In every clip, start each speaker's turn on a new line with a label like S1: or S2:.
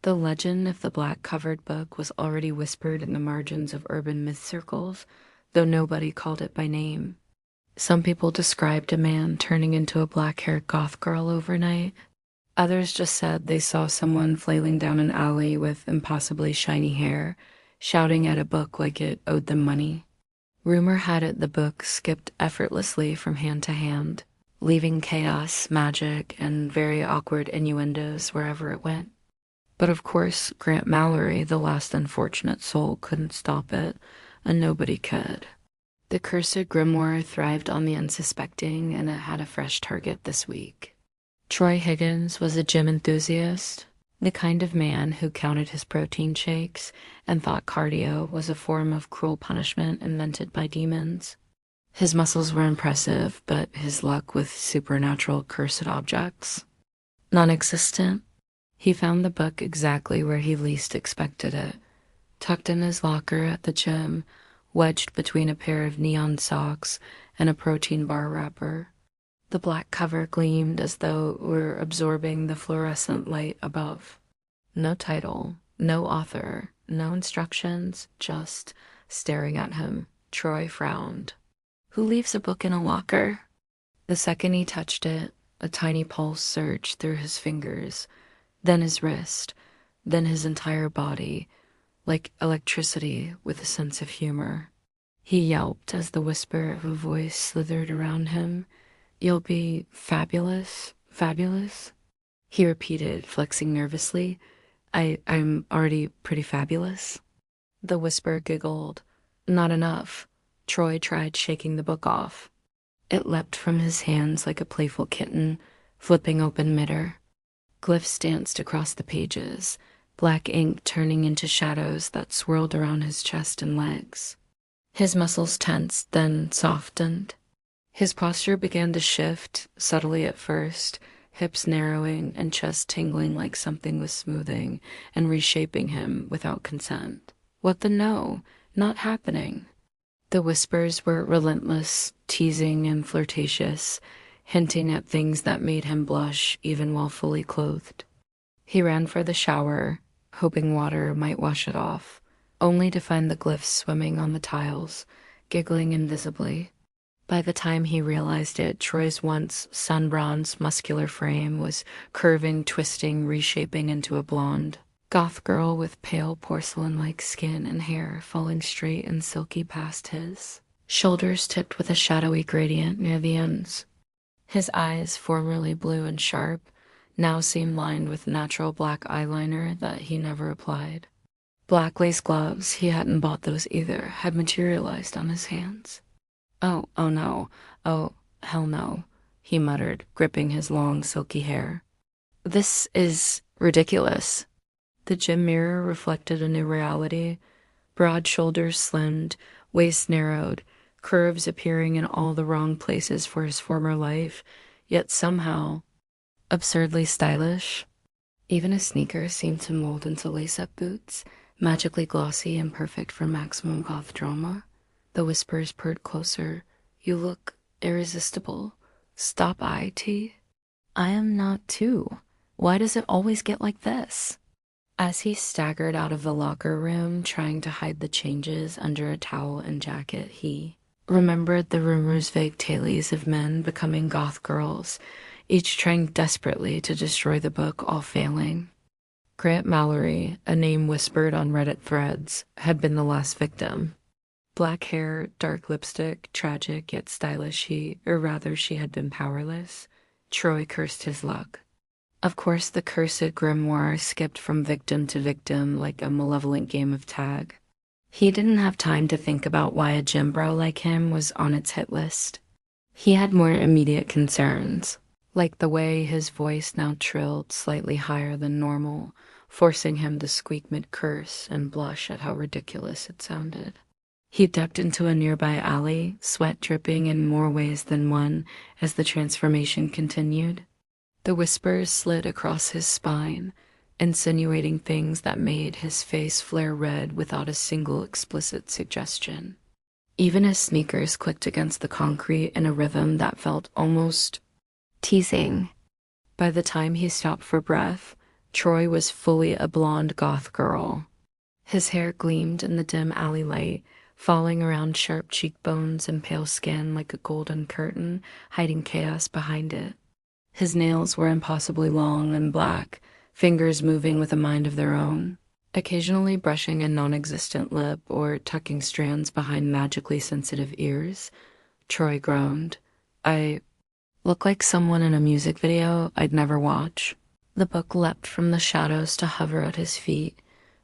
S1: The legend of the black-covered book was already whispered in the margins of urban myth circles, though nobody called it by name. Some people described a man turning into a black-haired goth girl overnight. Others just said they saw someone flailing down an alley with impossibly shiny hair, shouting at a book like it owed them money. Rumor had it the book skipped effortlessly from hand to hand, leaving chaos, magic, and very awkward innuendos wherever it went. But of course, Grant Mallory, the last unfortunate soul, couldn't stop it, and nobody could. The cursed grimoire thrived on the unsuspecting, and it had a fresh target this week. Troy Higgins was a gym enthusiast, the kind of man who counted his protein shakes and thought cardio was a form of cruel punishment invented by demons. His muscles were impressive, but his luck with supernatural cursed objects, non-existent. He found the book exactly where he least expected it, tucked in his locker at the gym, wedged between a pair of neon socks and a protein bar wrapper. The black cover gleamed as though it were absorbing the fluorescent light above. No title, no author, no instructions, just staring at him. Troy frowned. Who leaves a book in a locker? The second he touched it, a tiny pulse surged through his fingers, then his wrist, then his entire body, like electricity with a sense of humor. He yelped as the whisper of a voice slithered around him. "You'll be fabulous, fabulous?" He repeated, flexing nervously. I'm already pretty fabulous." The whisper giggled. "Not enough." Troy tried shaking the book off. It leapt from his hands like a playful kitten, flipping open midair. Glyphs danced across the pages, black ink turning into shadows that swirled around his chest and legs. His muscles tensed, then softened. His posture began to shift, subtly at first, hips narrowing and chest tingling like something was smoothing and reshaping him without consent. What the no? Not happening. The whispers were relentless, teasing and flirtatious, hinting at things that made him blush even while fully clothed. He ran for the shower, hoping water might wash it off, only to find the glyphs swimming on the tiles, giggling invisibly. By the time he realized it, Troy's once sun-bronzed, muscular frame was curving, twisting, reshaping into a blonde goth girl with pale porcelain-like skin and hair falling straight and silky past his shoulders, tipped with a shadowy gradient near the ends. His eyes, formerly blue and sharp, now seemed lined with natural black eyeliner that he never applied. Black lace gloves, he hadn't bought those either, had materialized on his hands. Oh no, oh, hell no," he muttered, gripping his long, silky hair. "This is ridiculous." The gym mirror reflected a new reality. Broad shoulders slimmed, waist narrowed, curves appearing in all the wrong places for his former life, yet somehow absurdly stylish. Even his sneakers seemed to mold into lace-up boots, magically glossy and perfect for maximum goth drama. The whispers purred closer. "You look irresistible. Stop, IT. I am not too. Why does it always get like this?" As he staggered out of the locker room, trying to hide the changes under a towel and jacket, he remembered the rumors, vague tales of men becoming goth girls, each trying desperately to destroy the book, all failing. Grant Mallory, a name whispered on Reddit threads, had been the last victim. Black hair, dark lipstick, tragic yet stylish, she had been powerless. Troy cursed his luck. Of course, the cursed grimoire skipped from victim to victim like a malevolent game of tag. He didn't have time to think about why a gym bro like him was on its hit list. He had more immediate concerns, like the way his voice now trilled slightly higher than normal, forcing him to squeak mid-curse and blush at how ridiculous it sounded. He ducked into a nearby alley, sweat dripping in more ways than one as the transformation continued. The whispers slid across his spine, insinuating things that made his face flare red without a single explicit suggestion. Even his sneakers clicked against the concrete in a rhythm that felt almost teasing. By the time he stopped for breath, Troy was fully a blonde goth girl. His hair gleamed in the dim alley light, falling around sharp cheekbones and pale skin like a golden curtain, hiding chaos behind it. His nails were impossibly long and black, fingers moving with a mind of their own, occasionally brushing a non-existent lip or tucking strands behind magically sensitive ears. Troy groaned. I look like someone in a music video I'd never watch. The book leapt from the shadows to hover at his feet,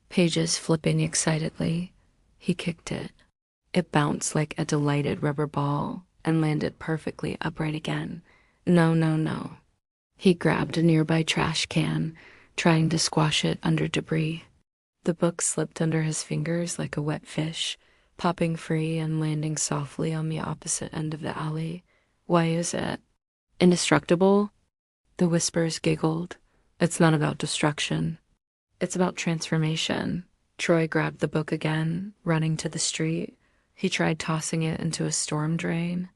S1: pages flipping excitedly. He kicked it. It bounced like a delighted rubber ball and landed perfectly upright again. No, no, no. He grabbed a nearby trash can, trying to squash it under debris. The book slipped under his fingers like a wet fish, popping free and landing softly on the opposite end of the alley. Why is it indestructible? The whispers giggled. It's not about destruction. It's about transformation. Troy grabbed the book again, running to the street. He tried tossing it into a storm drain.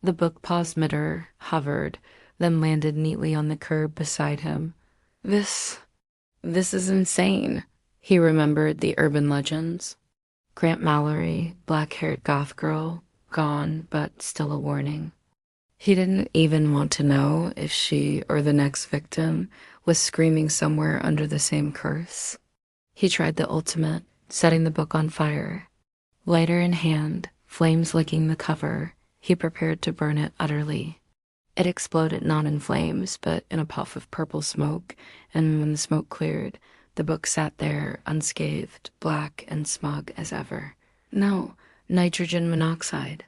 S1: The book paused mid-air, hovered, then landed neatly on the curb beside him. This is insane. He remembered the urban legends. Grant Mallory, black-haired goth girl, gone, but still a warning. He didn't even want to know if she or the next victim was screaming somewhere under the same curse. He tried the ultimate, setting the book on fire. Lighter in hand, flames licking the cover, he prepared to burn it utterly. It exploded not in flames, but in a puff of purple smoke, and when the smoke cleared, the book sat there unscathed, black and smug as ever. No, nitrogen monoxide.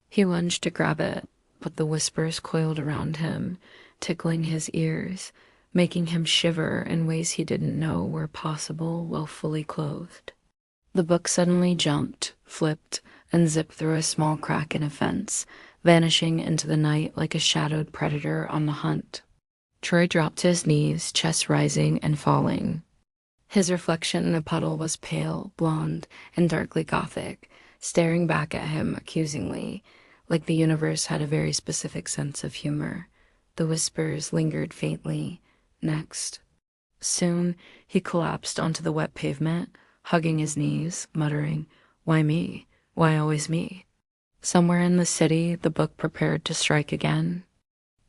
S1: He lunged to grab it, but the whispers coiled around him, tickling his ears, making him shiver in ways he didn't know were possible while fully clothed. The book suddenly jumped, flipped, and zipped through a small crack in a fence, vanishing into the night like a shadowed predator on the hunt. Troy dropped to his knees, chest rising and falling. His reflection in a puddle was pale, blonde, and darkly gothic, staring back at him accusingly, like the universe had a very specific sense of humor. The whispers lingered faintly. Next. Soon, he collapsed onto the wet pavement, hugging his knees, muttering, "Why me? Why always me?" Somewhere in the city, the book prepared to strike again.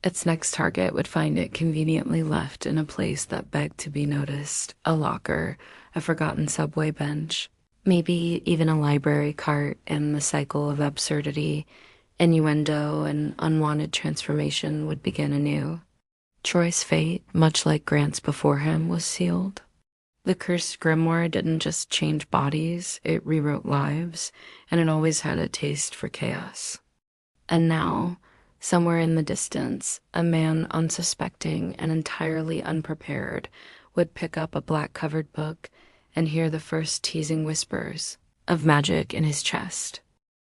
S1: Its next target would find it conveniently left in a place that begged to be noticed, a locker, a forgotten subway bench, maybe even a library cart, and the cycle of absurdity, innuendo, and unwanted transformation would begin anew. Troy's fate, much like Grant's before him, was sealed. The cursed grimoire didn't just change bodies, it rewrote lives, and it always had a taste for chaos. And now, somewhere in the distance, a man unsuspecting and entirely unprepared would pick up a black-covered book and hear the first teasing whispers of magic in his chest.